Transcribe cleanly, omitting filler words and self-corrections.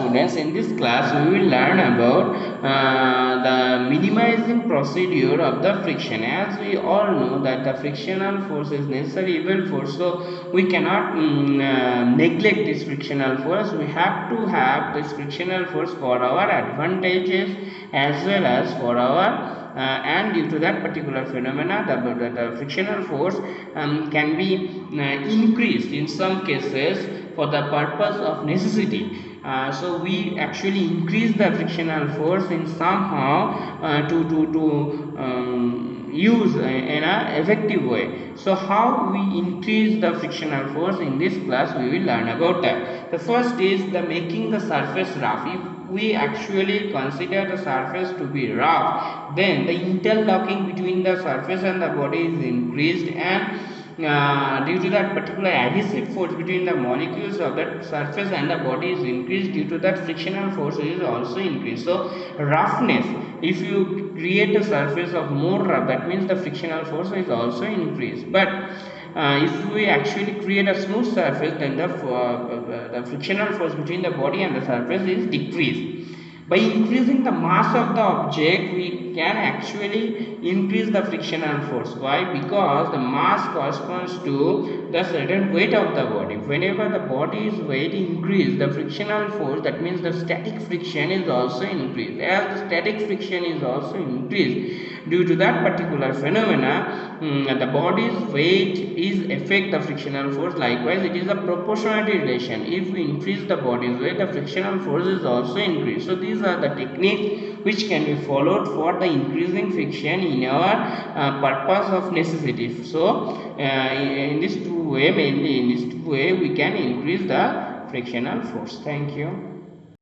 students, in this class we will learn about the minimizing procedure of the friction. As we all know that the frictional force is necessary evil force, so we cannot neglect this frictional force. We have to have this frictional force for our advantages as well as for our and due to that particular phenomena the frictional force can be increased in some cases for the purpose of necessity. So we actually increase the frictional force in somehow to use in a effective way. So how we increase the frictional force, in this class we will learn about that. The first is the making the surface rough. If we actually consider the surface to be rough, then the interlocking between the surface and the body is increased, and due to that particular adhesive force between the molecules of that surface and the body is increased, due to that frictional force is also increased. So roughness, if you create a surface of more rough, that means the frictional force is also increased. But if we actually create a smooth surface, then the frictional force between the body and the surface is decreased. By increasing the mass of the object, we can actually increase the frictional force. Why? Because the mass corresponds to the certain weight of the body. Whenever the body's weight increase, the frictional force, that means the static friction, is also increased. As the static friction is also increased, due to that particular phenomena, the body's weight is affect the frictional force. Likewise, it is a proportionality relation. If we increase the body's weight, the frictional force is also increased. So these are the techniques which can be followed for the increasing friction in our purpose of necessity. So in this two way, mainly in this two way, we can increase the frictional force. Thank you.